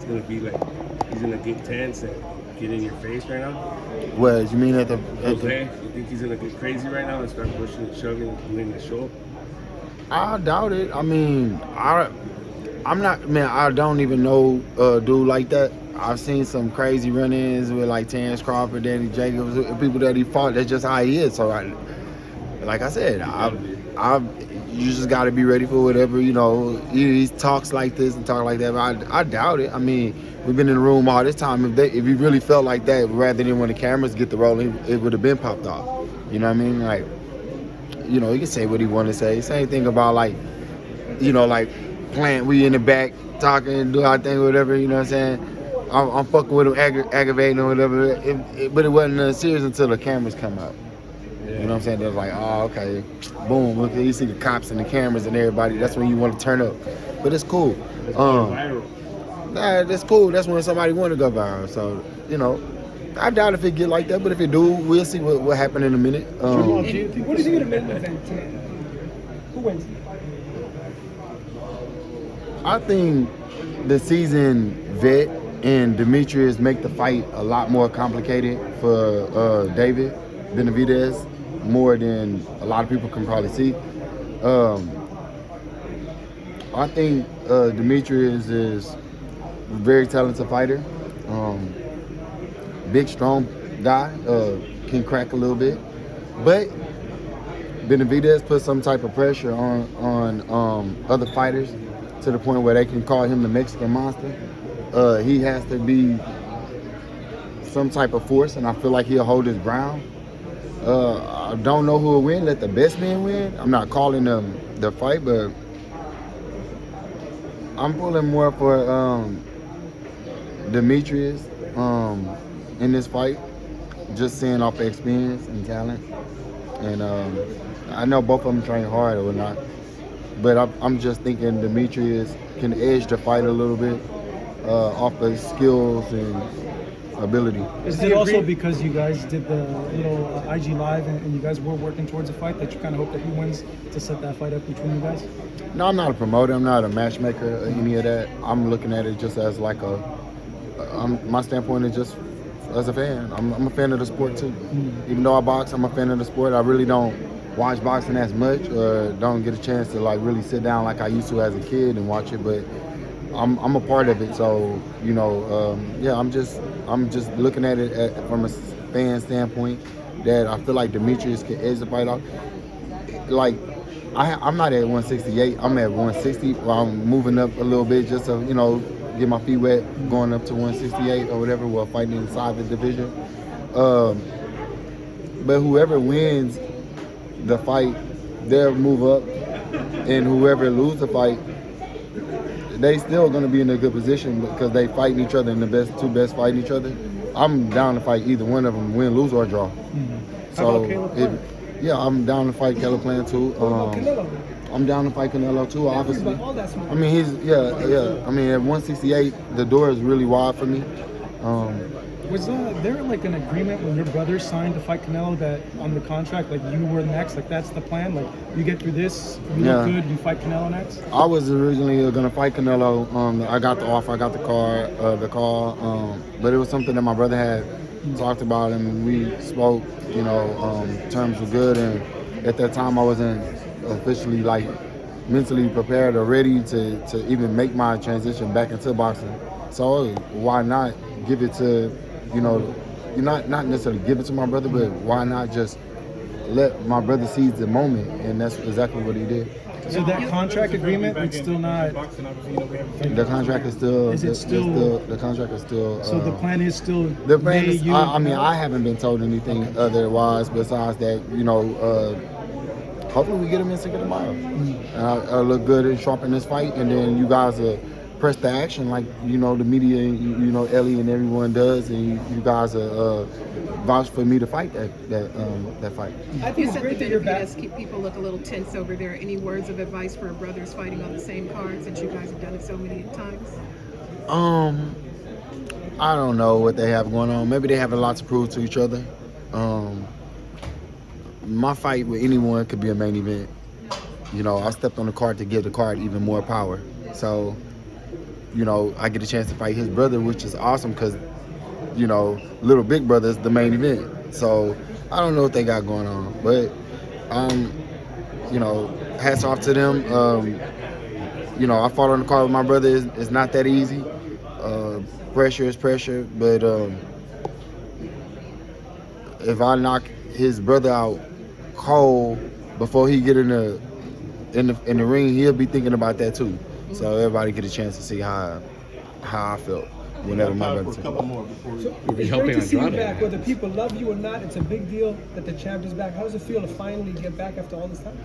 it's gonna be like he's gonna get tense and get in your face right now? What you mean Jose, you think he's gonna get crazy right now and start pushing and shoving and winning the show? I doubt it. I mean, I'm not, man. I don't even know dude like that. I've seen some crazy run-ins with like Terrence Crawford, Danny Jacobs, people that he fought. That's just how he is. So, like I said, you just got to be ready for whatever. He talks like this and talk like that. But I doubt it. I mean, we've been in the room all this time. If he really felt like that, rather than when the cameras get the rolling, it would have been popped off. You know what I mean? Like, he can say what he want to say. Same thing about like playing. We in the back talking, do our thing, or whatever. You know what I'm saying? I'm fucking with him, aggravating or whatever. But it wasn't serious until the cameras come out. Yeah. You know what I'm saying? They're like, oh, okay, boom. Look, you see the cops and the cameras and everybody. That's when you want to turn up. But it's cool. It's going viral. Nah, that's cool. That's when somebody want to go viral. So I doubt if it get like that. But if it do, we'll see what happened in a minute. Jermall, what do you think of the main event tonight? Who wins? I think the seasoned vet and Demetrius make the fight a lot more complicated for David Benavidez, more than a lot of people can probably see. I think Demetrius is a very talented fighter. Big, strong guy, can crack a little bit. But Benavidez put some type of pressure on other fighters to the point where they can call him the Mexican monster. He has to be some type of force, and I feel like he'll hold his ground. I don't know who will win. Let the best man win. I'm not calling them the fight, but I'm pulling more for Demetrius in this fight, just seeing off the experience and talent. And I know both of them train hard or not, but I'm just thinking Demetrius can edge the fight a little bit off the skills and ability. Is it also because you guys did the little IG live and you guys were working towards a fight that you kind of hope that he wins to set that fight up between you guys? No, I'm not a promoter. I'm not a matchmaker or any of that. I'm looking at it just as like my standpoint is just as a fan. I'm a fan of the sport too. Even though I box, I'm a fan of the sport. I really don't watch boxing as much or don't get a chance to like really sit down like I used to as a kid and watch it, but I'm a part of it. So yeah, I'm just looking at it from a fan standpoint that I feel like Demetrius can edge the fight off. Like I'm not at 168. I'm at 160. While I'm moving up a little bit just to get my feet wet, going up to 168 or whatever while fighting inside the division. But whoever wins the fight, they'll move up, and whoever loses the fight, they still going to be in a good position because they fighting each other and the two best fighting each other. I'm down to fight either one of them, win, lose, or draw. So yeah, I'm down to fight Caleb Plant too. I'm down to fight Canelo too, obviously. I mean, I mean, at 168, the door is really wide for me. Was there like an agreement when your brother signed to fight Canelo that on the contract, like you were next, like that's the plan? Like you get through this, you look good, you fight Canelo next? I was originally gonna fight Canelo. I got the offer, I got the call, but it was something that my brother had talked about, and we spoke. Terms were good, and at that time I wasn't officially like mentally prepared or ready to even make my transition back into boxing. So why not give it to not necessarily give it to my brother, but why not just let my brother seize the moment? And that's exactly what he did. So that contract agreement, it's still not. The contract is still. Is it still? The contract is still. So the plan is still. The plan is. I mean, I haven't been told anything otherwise besides that. Hopefully we get him in Cinco de Mayo. I'll look good and sharp in this fight, and then you guys press the action like the media, Ellie and everyone does, and you guys vouch for me to fight that fight. I think it's great that your best keep people look a little tense over there. Any words of advice for brothers fighting on the same card since you guys have done it so many times? I don't know what they have going on. Maybe they have a lot to prove to each other. My fight with anyone could be a main event. I stepped on the card to give the card even more power. So you know, I get a chance to fight his brother, which is awesome because, you know, little big brother is the main event. So I don't know what they got going on, but you know, hats off to them. You know, I fought on the card with my brother. It's not that easy. Pressure is pressure, but if I knock his brother out cold before he get in the ring, he'll be thinking about that too. So everybody get a chance to see how I felt whenever my brother took it. It's great to see you back. Whether people love you or not, it's a big deal that the champ is back. How does it feel to finally get back after all this time?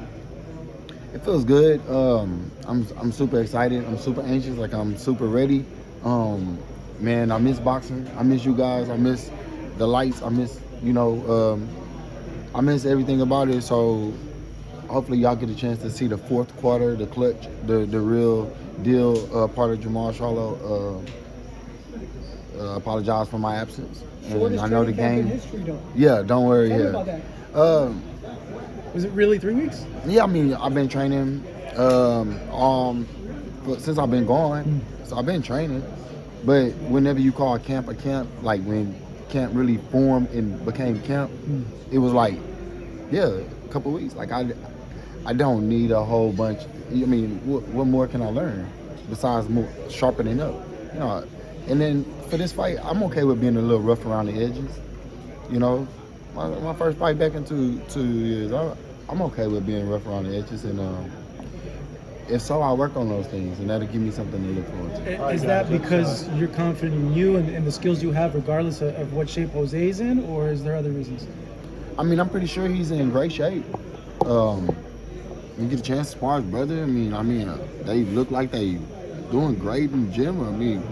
It feels good. I'm super excited. I'm super anxious. Like, I'm super ready. Man, I miss boxing. I miss you guys. I miss the lights. I miss, you know, I miss everything about it. So hopefully y'all get a chance to see the fourth quarter, the clutch, the real deal part of Jermall Charlo. Apologize for my absence. And I know the game. History, though. Yeah, don't worry. Tell me Yeah. about that. Was it really 3 weeks? Yeah, I mean, I've been training since I've been gone. So I've been training. But whenever you call a camp, like when camp really formed and became camp, it was like, yeah, a couple of weeks. Like, I don't need a whole bunch. I mean, what more can I learn besides more sharpening up? You know, and then for this fight, I'm okay with being a little rough around the edges. You know, my first fight back in two years, I'm okay with being rough around the edges, and if so, I'll work on those things, and that'll give me something to look forward to. Is that because you're confident in you and the skills you have, regardless of what shape Jose's in, or is there other reasons? I mean, I'm pretty sure he's in great shape. You get a chance to spar his brother. I mean, they look like they doing great in the gym. I mean,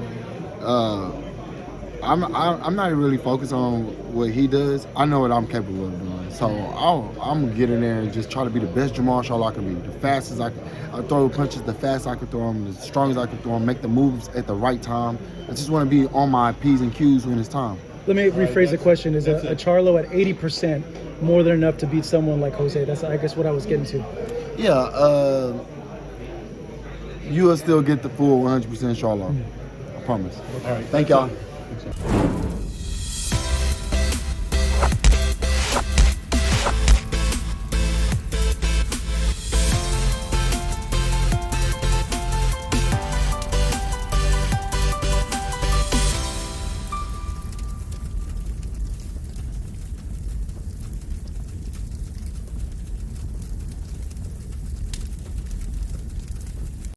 I'm not really focused on what he does. I know what I'm capable of doing. So I'm gonna get in there and just try to be the best Jermall Charlo I can be. The fastest I throw punches, the fastest I can throw them, the strongest I can throw them, make the moves at the right time. I just want to be on my P's and Q's when it's time. Let me rephrase the question. Is a Charlo at 80% more than enough to beat someone like Jose? That's, I guess, what I was getting to. Yeah, you will still get the full 100% Charlo. I promise. All right. Thank y'all.